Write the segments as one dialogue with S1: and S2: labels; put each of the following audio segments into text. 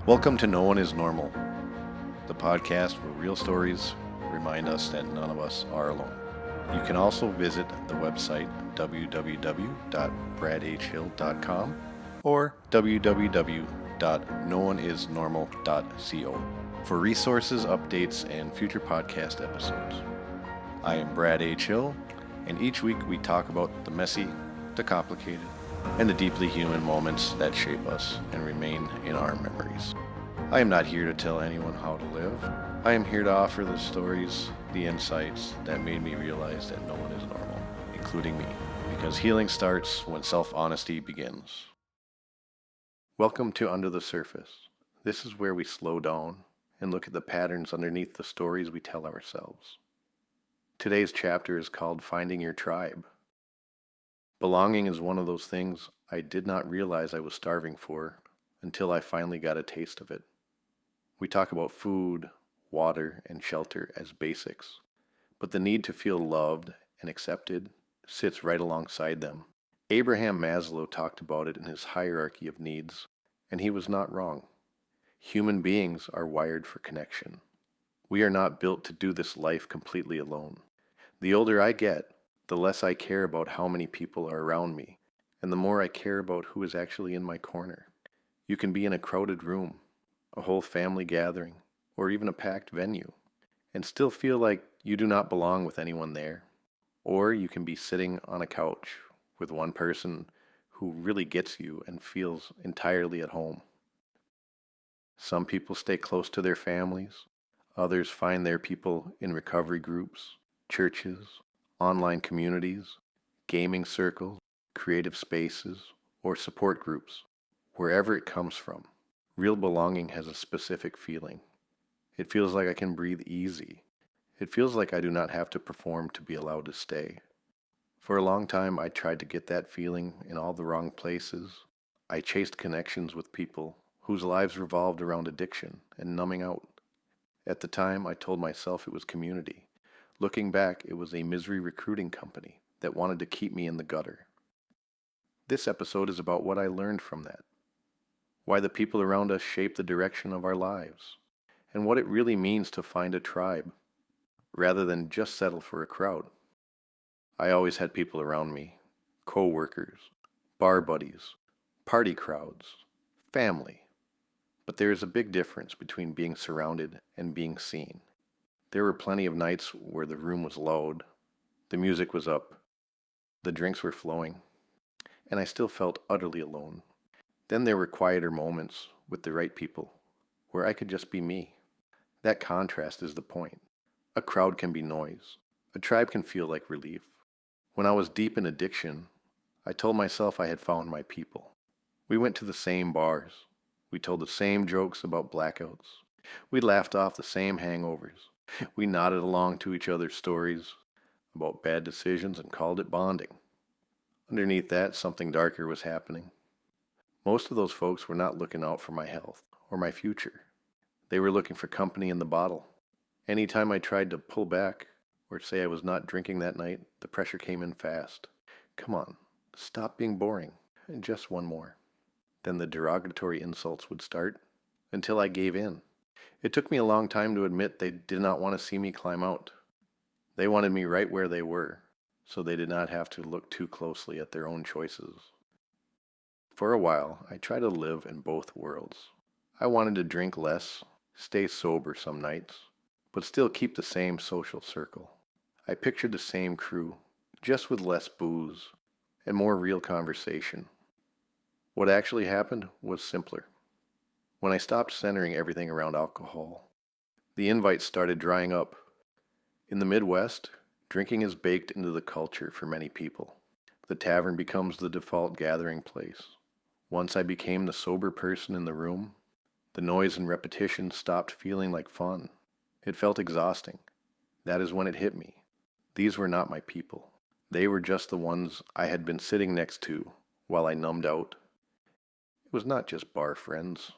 S1: Welcome to No One is Normal, the podcast where real stories remind us that none of us are alone. You can also visit the website www.bradhhill.com or www.nooneisnormal.co for resources, updates, and future podcast episodes. I am Brad H. Hill, and each week we talk about the messy, the complicated, and the deeply human moments that shape us and remain in our memories. I am not here to tell anyone how to live. I am here to offer the stories, the insights that made me realize that no one is normal, including me, because healing starts when self-honesty begins. Welcome to Under the Surface. This is where we slow down and look at the patterns underneath the stories we tell ourselves. Today's chapter is called Finding Your Tribe. Belonging is one of those things I did not realize I was starving for until I finally got a taste of it. We talk about food, water, and shelter as basics, but the need to feel loved and accepted sits right alongside them. Abraham Maslow talked about it in his hierarchy of needs, and he was not wrong. Human beings are wired for connection. We are not built to do this life completely alone. The older I get, the less I care about how many people are around me, and the more I care about who is actually in my corner. You can be in a crowded room, a whole family gathering, or even a packed venue, and still feel like you do not belong with anyone there. Or you can be sitting on a couch with one person who really gets you and feels entirely at home. Some people stay close to their families, others find their people in recovery groups, churches, online communities, gaming circles, creative spaces, or support groups. Wherever it comes from, real belonging has a specific feeling. It feels like I can breathe easy. It feels like I do not have to perform to be allowed to stay. For a long time, I tried to get that feeling in all the wrong places. I chased connections with people whose lives revolved around addiction and numbing out. At the time, I told myself it was community. Looking back, it was a misery recruiting company that wanted to keep me in the gutter. This episode is about what I learned from that, why the people around us shape the direction of our lives, and what it really means to find a tribe, rather than just settle for a crowd. I always had people around me, co-workers, bar buddies, party crowds, family. But there is a big difference between being surrounded and being seen. There were plenty of nights where the room was loud, the music was up, the drinks were flowing, and I still felt utterly alone. Then there were quieter moments with the right people, where I could just be me. That contrast is the point. A crowd can be noise. A tribe can feel like relief. When I was deep in addiction, I told myself I had found my people. We went to the same bars. We told the same jokes about blackouts. We laughed off the same hangovers. We nodded along to each other's stories about bad decisions and called it bonding. Underneath that, something darker was happening. Most of those folks were not looking out for my health or my future. They were looking for company in the bottle. Anytime I tried to pull back or say I was not drinking that night, the pressure came in fast. Come on, stop being boring, and just one more. Then the derogatory insults would start until I gave in. It took me a long time to admit they did not want to see me climb out. They wanted me right where they were, so they did not have to look too closely at their own choices. For a while, I tried to live in both worlds. I wanted to drink less, stay sober some nights, but still keep the same social circle. I pictured the same crew, just with less booze and more real conversation. What actually happened was simpler. When I stopped centering everything around alcohol, the invites started drying up. In the Midwest, drinking is baked into the culture for many people. The tavern becomes the default gathering place. Once I became the sober person in the room, the noise and repetition stopped feeling like fun. It felt exhausting. That is when it hit me. These were not my people. They were just the ones I had been sitting next to while I numbed out. It was not just bar friends.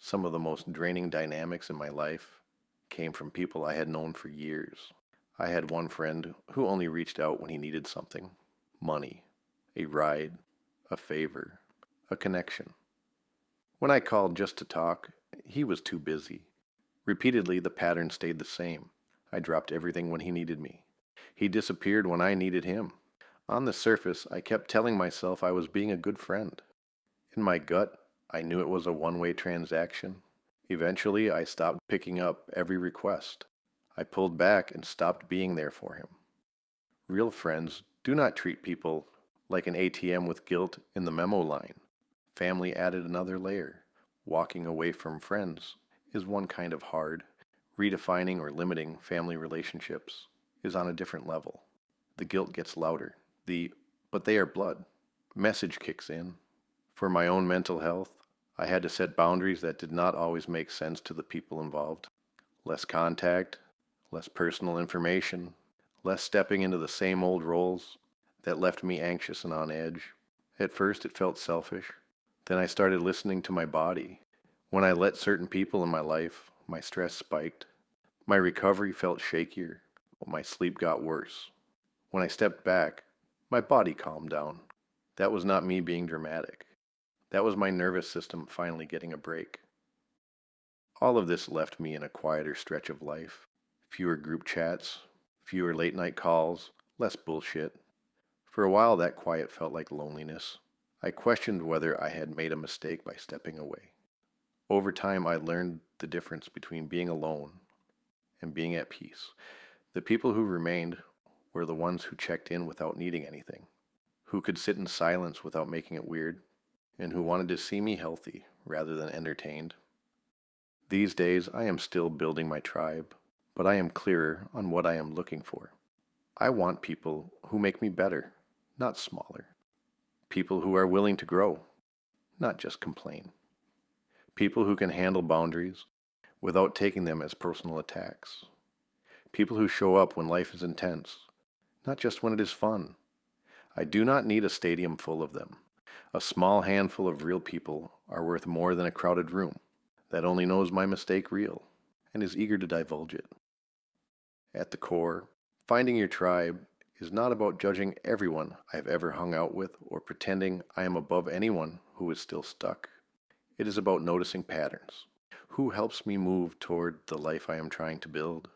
S1: Some of the most draining dynamics in my life came from people I had known for years. I had one friend who only reached out when he needed something. Money, a ride, a favor, a connection. When I called just to talk, he was too busy. Repeatedly, the pattern stayed the same. I dropped everything when he needed me. He disappeared when I needed him. On the surface, I kept telling myself I was being a good friend. In my gut, I knew it was a one-way transaction. Eventually, I stopped picking up every request. I pulled back and stopped being there for him. Real friends do not treat people like an ATM with guilt in the memo line. Family added another layer. Walking away from friends is one kind of hard. Redefining or limiting family relationships is on a different level. The guilt gets louder. But they are blood message kicks in. For my own mental health, I had to set boundaries that did not always make sense to the people involved. Less contact, less personal information, less stepping into the same old roles that left me anxious and on edge. At first, it felt selfish. Then I started listening to my body. When I let certain people in my life, my stress spiked. My recovery felt shakier. My sleep got worse. When I stepped back, my body calmed down. That was not me being dramatic. That was my nervous system finally getting a break. All of this left me in a quieter stretch of life. Fewer group chats, fewer late night calls, less bullshit. For a while, that quiet felt like loneliness. I questioned whether I had made a mistake by stepping away. Over time, I learned the difference between being alone and being at peace. The people who remained were the ones who checked in without needing anything, who could sit in silence without making it weird, and who wanted to see me healthy rather than entertained. These days, I am still building my tribe, but I am clearer on what I am looking for. I want people who make me better, not smaller. People who are willing to grow, not just complain. People who can handle boundaries without taking them as personal attacks. People who show up when life is intense, not just when it is fun. I do not need a stadium full of them. A small handful of real people are worth more than a crowded room that only knows my mistake real and is eager to divulge it. At the core, finding your tribe is not about judging everyone I've ever hung out with or pretending I am above anyone who is still stuck. It is about noticing patterns. Who helps me move toward the life I am trying to build,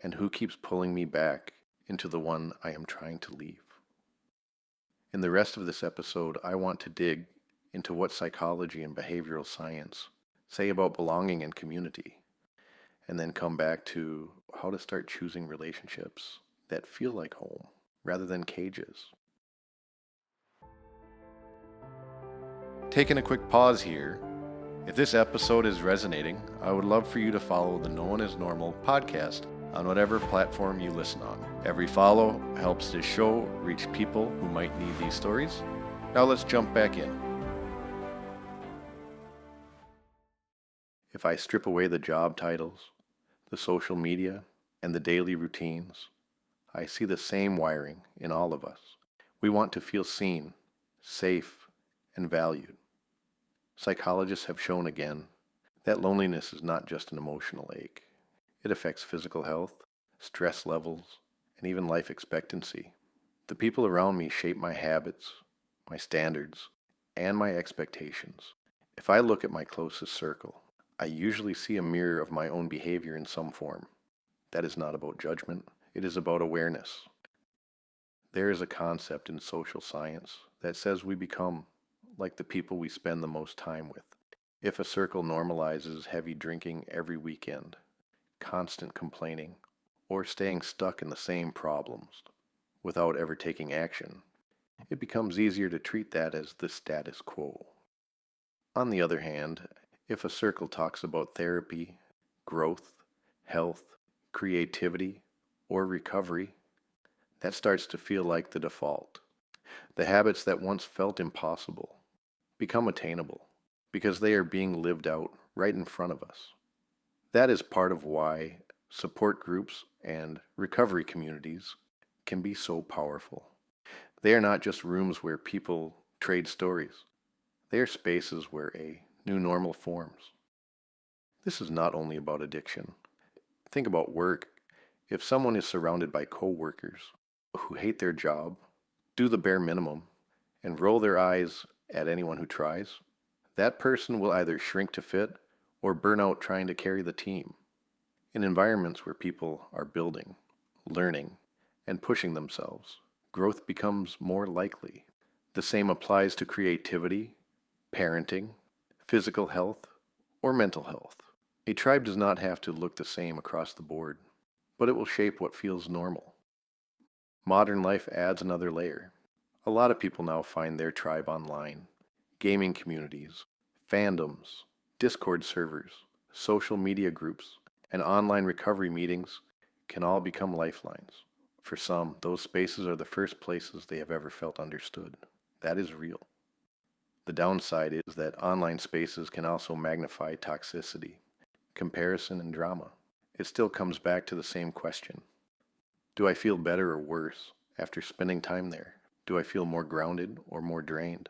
S1: and who keeps pulling me back into the one I am trying to leave. In the rest of this episode, I want to dig into what psychology and behavioral science say about belonging and community, and then come back to how to start choosing relationships that feel like home rather than cages. Taking a quick pause here. If this episode is resonating, I would love for you to follow the No One Is Normal podcast on whatever platform you listen on. Every follow helps this show reach people who might need these stories. Now let's jump back in. If I strip away the job titles, the social media, and the daily routines, I see the same wiring in all of us. We want to feel seen, safe, and valued. Psychologists have shown again that loneliness is not just an emotional ache. It affects physical health, stress levels, and even life expectancy. The people around me shape my habits, my standards, and my expectations. If I look at my closest circle, I usually see a mirror of my own behavior in some form. That is not about judgment, it is about awareness. There is a concept in social science that says we become like the people we spend the most time with. If a circle normalizes heavy drinking every weekend, constant complaining, or staying stuck in the same problems without ever taking action, it becomes easier to treat that as the status quo. On the other hand, if a circle talks about therapy, growth, health, creativity, or recovery, that starts to feel like the default. The habits that once felt impossible become attainable because they are being lived out right in front of us. That is part of why support groups and recovery communities can be so powerful. They are not just rooms where people trade stories. They are spaces where a new normal forms. This is not only about addiction. Think about work. If someone is surrounded by coworkers who hate their job, do the bare minimum, and roll their eyes at anyone who tries, That person will either shrink to fit or burn out trying to carry the team. In environments where people are building, learning, and pushing themselves, growth becomes more likely. The same applies to creativity, parenting, physical health, or mental health. A tribe does not have to look the same across the board, but it will shape what feels normal. Modern life adds another layer. A lot of people now find their tribe online. Gaming communities, fandoms, Discord servers, social media groups, and online recovery meetings can all become lifelines. For some, those spaces are the first places they have ever felt understood. That is real. The downside is that online spaces can also magnify toxicity, comparison, and drama. It still comes back to the same question. Do I feel better or worse after spending time there? Do I feel more grounded or more drained?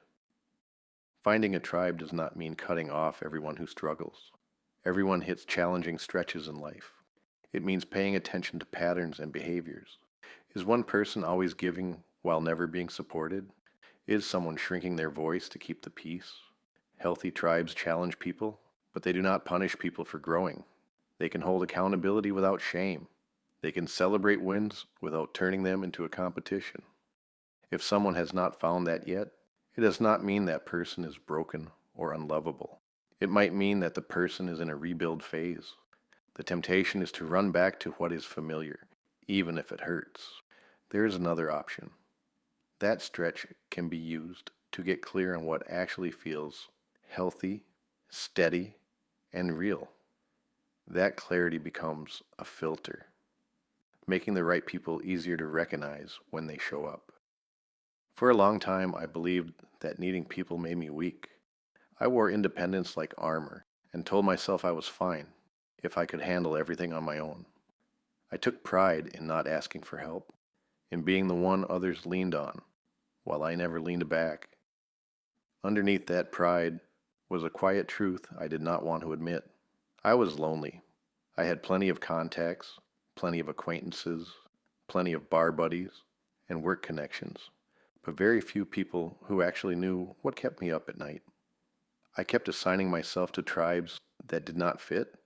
S1: Finding a tribe does not mean cutting off everyone who struggles. Everyone hits challenging stretches in life. It means paying attention to patterns and behaviors. Is one person always giving while never being supported? Is someone shrinking their voice to keep the peace? Healthy tribes challenge people, but they do not punish people for growing. They can hold accountability without shame. They can celebrate wins without turning them into a competition. If someone has not found that yet, it does not mean that person is broken or unlovable. It might mean that the person is in a rebuild phase. The temptation is to run back to what is familiar, even if it hurts. There is another option. That stretch can be used to get clear on what actually feels healthy, steady, and real. That clarity becomes a filter, making the right people easier to recognize when they show up. For a long time, I believed that needing people made me weak. I wore independence like armor and told myself I was fine if I could handle everything on my own. I took pride in not asking for help, in being the one others leaned on, while I never leaned back. Underneath that pride was a quiet truth I did not want to admit. I was lonely. I had plenty of contacts, plenty of acquaintances, plenty of bar buddies, and work connections, but very few people who actually knew what kept me up at night. I kept assigning myself to tribes that did not fit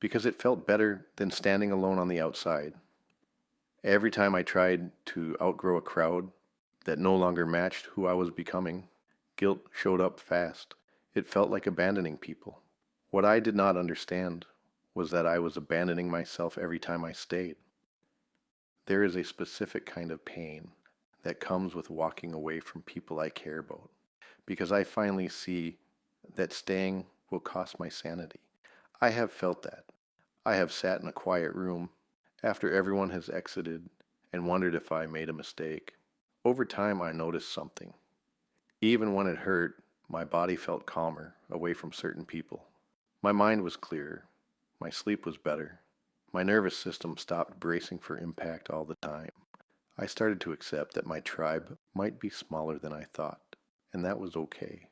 S1: because it felt better than standing alone on the outside. Every time I tried to outgrow a crowd that no longer matched who I was becoming, guilt showed up fast. It felt like abandoning people. What I did not understand was that I was abandoning myself every time I stayed. There is a specific kind of pain that comes with walking away from people I care about, because I finally see that staying will cost my sanity. I have felt that. I have sat in a quiet room after everyone has exited and wondered if I made a mistake. Over time, I noticed something. Even when it hurt, my body felt calmer away from certain people. My mind was clearer. My sleep was better. My nervous system stopped bracing for impact all the time. I started to accept that my tribe might be smaller than I thought, and that was okay.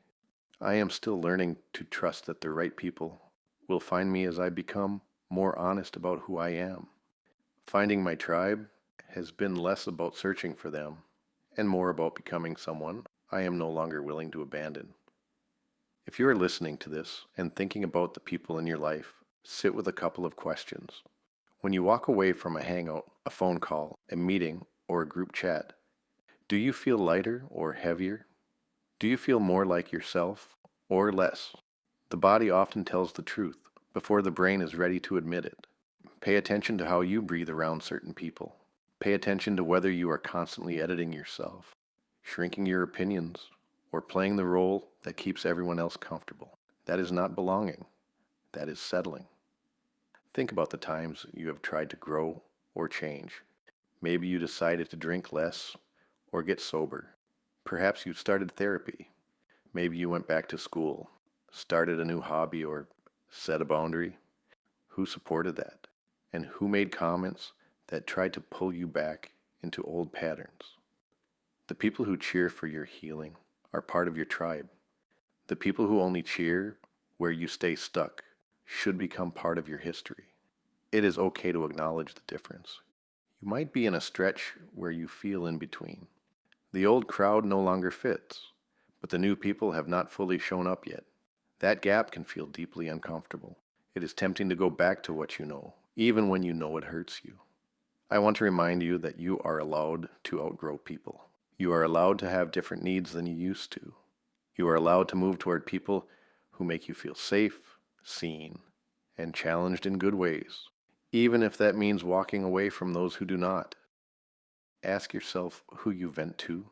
S1: I am still learning to trust that the right people will find me as I become more honest about who I am. Finding my tribe has been less about searching for them and more about becoming someone I am no longer willing to abandon. If you are listening to this and thinking about the people in your life, sit with a couple of questions. When you walk away from a hangout, a phone call, a meeting, or a group chat, do you feel lighter or heavier? Do you feel more like yourself or less? The body often tells the truth before the brain is ready to admit it. Pay attention to how you breathe around certain people. Pay attention to whether you are constantly editing yourself, shrinking your opinions, or playing the role that keeps everyone else comfortable. That is not belonging. That is settling. Think about the times you have tried to grow or change. Maybe you decided to drink less or get sober. Perhaps you started therapy. Maybe you went back to school, started a new hobby, or set a boundary. Who supported that? And who made comments that tried to pull you back into old patterns? The people who cheer for your healing are part of your tribe. The people who only cheer where you stay stuck should become part of your history. It is okay to acknowledge the difference. You might be in a stretch where you feel in between. The old crowd no longer fits, but the new people have not fully shown up yet. That gap can feel deeply uncomfortable. It is tempting to go back to what you know, even when you know it hurts you. I want to remind you that you are allowed to outgrow people. You are allowed to have different needs than you used to. You are allowed to move toward people who make you feel safe, seen, and challenged in good ways, even if that means walking away from those who do not. Ask yourself who you vent to,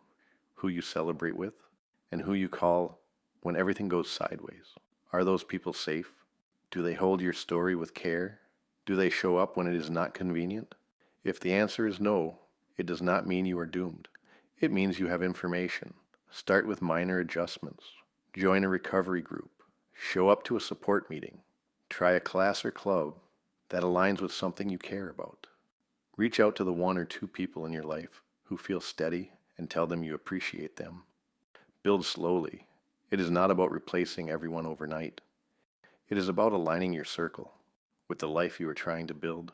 S1: who you celebrate with, and who you call when everything goes sideways. Are those people safe? Do they hold your story with care? Do they show up when it is not convenient? If the answer is no, it does not mean you are doomed. It means you have information. Start with minor adjustments. Join a recovery group. Show up to a support meeting. Try a class or club that aligns with something you care about. Reach out to the one or two people in your life who feel steady and tell them you appreciate them. Build slowly. It is not about replacing everyone overnight. It is about aligning your circle with the life you are trying to build.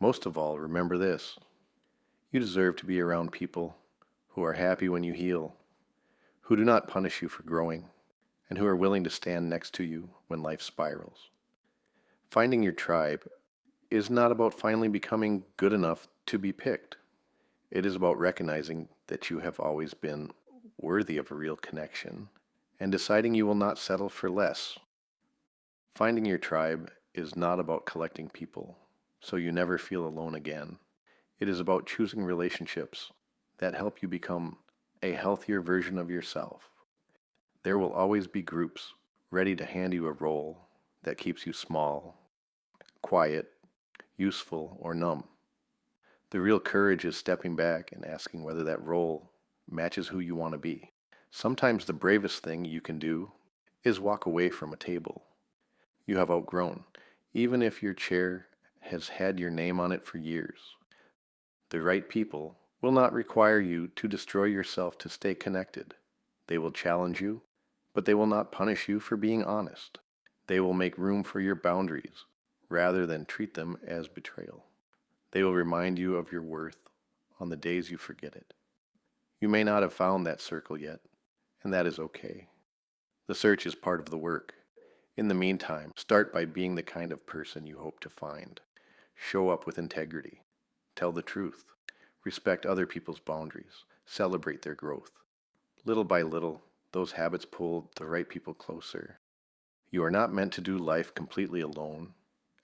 S1: Most of all, remember this. You deserve to be around people who are happy when you heal, who do not punish you for growing, and who are willing to stand next to you when life spirals. Finding your tribe is not about finally becoming good enough to be picked. It is about recognizing that you have always been worthy of a real connection and deciding you will not settle for less. Finding your tribe is not about collecting people so you never feel alone again. It is about choosing relationships that help you become a healthier version of yourself. There will always be groups ready to hand you a role that keeps you small, quiet, useful, or numb. The real courage is stepping back and asking whether that role matches who you want to be. Sometimes the bravest thing you can do is walk away from a table you have outgrown, even if your chair has had your name on it for years. The right people will not require you to destroy yourself to stay connected. They will challenge you, but they will not punish you for being honest. They will make room for your boundaries rather than treat them as betrayal. They will remind you of your worth on the days you forget it. You may not have found that circle yet, and that is okay. The search is part of the work. In the meantime, start by being the kind of person you hope to find. Show up with integrity. Tell the truth. Respect other people's boundaries. Celebrate their growth. Little by little, those habits pull the right people closer. You are not meant to do life completely alone,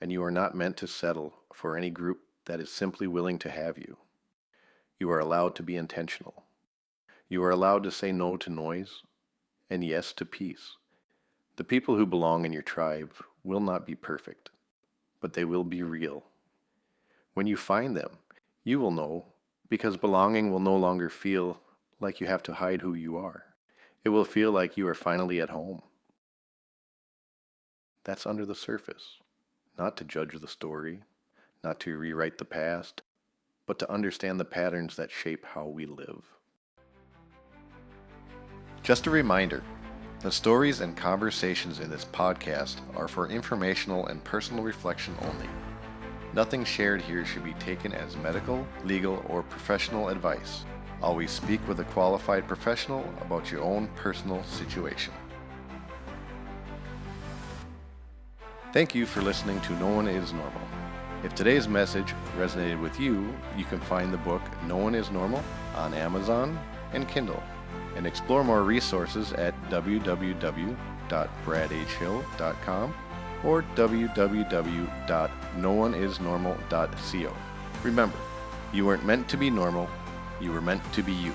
S1: and you are not meant to settle for any group that is simply willing to have you. You are allowed to be intentional. You are allowed to say no to noise and yes to peace. The people who belong in your tribe will not be perfect, but they will be real. When you find them, you will know, because belonging will no longer feel like you have to hide who you are. It will feel like you are finally at home. That's under the surface, not to judge the story, not to rewrite the past, but to understand the patterns that shape how we live. Just a reminder, the stories and conversations in this podcast are for informational and personal reflection only. Nothing shared here should be taken as medical, legal, or professional advice. Always speak with a qualified professional about your own personal situation. Thank you for listening to No One Is Normal. If today's message resonated with you, you can find the book No One Is Normal on Amazon and Kindle, and explore more resources at www.bradhhill.com or www.nooneisnormal.co. Remember, you weren't meant to be normal, you were meant to be you.